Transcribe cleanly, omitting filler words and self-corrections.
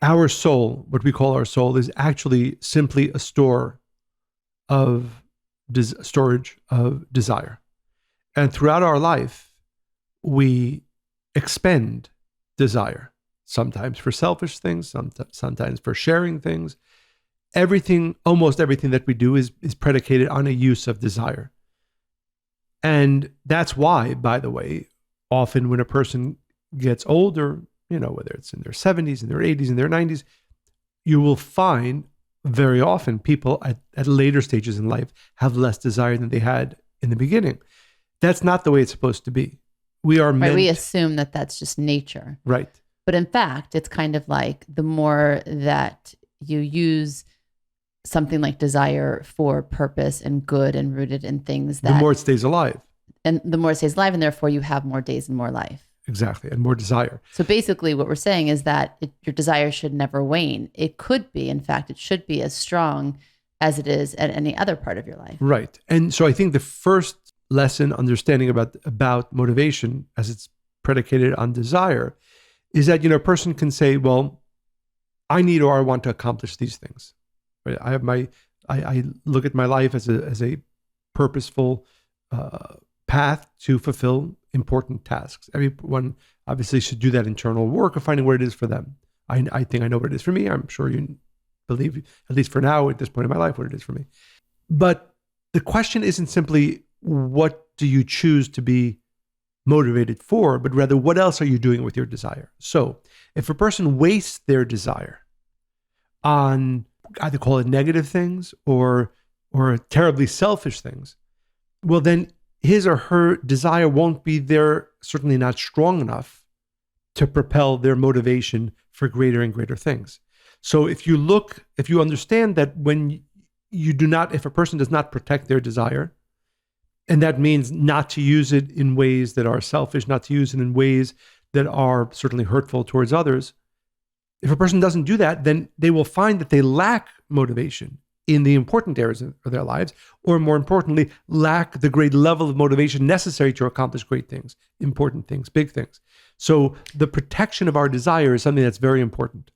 Our soul, what we call our soul, is actually simply a of storage of desire. And throughout our life, we expend desire, sometimes for selfish things, sometimes for sharing things. Everything, almost everything that we do is predicated on a use of desire. And that's why, by the way, often when a person gets older, whether it's in their 70s, in their 80s, in their 90s, you will find very often people at later stages in life have less desire than they had in the beginning. That's not the way it's supposed to be. We are Right. meant, We assume that that's just nature. right? But in fact, it's kind of like the more that you use something like desire for purpose and good and rooted in things The that, more it stays alive. and the more it stays alive, and therefore you have more days and more life. Exactly. And more desire. So basically, what we're saying is that your desire should never wane. It could be, in fact, it should be as strong as it is at any other part of your life. Right. And so I think the first lesson, understanding about motivation as it's predicated on desire, is that, a person can say, well, I need or I want to accomplish these things. Right? I look at my life as a purposeful path to fulfill important tasks. Everyone obviously should do that internal work of finding what it is for them. I think I know what it is for me. I'm sure you believe, at least for now, at this point in my life, what it is for me. But the question isn't simply what do you choose to be motivated for, but rather what else are you doing with your desire? So if a person wastes their desire on either call it negative things or terribly selfish things, well, then his or her desire won't be there, certainly not strong enough to propel their motivation for greater and greater things. So if you understand that when if a person does not protect their desire, and that means not to use it in ways that are selfish, not to use it in ways that are certainly hurtful towards others. If a person doesn't do that, then they will find that they lack motivation in the important areas of their lives, or more importantly, lack the great level of motivation necessary to accomplish great things, important things, big things. So the protection of our desire is something that's very important.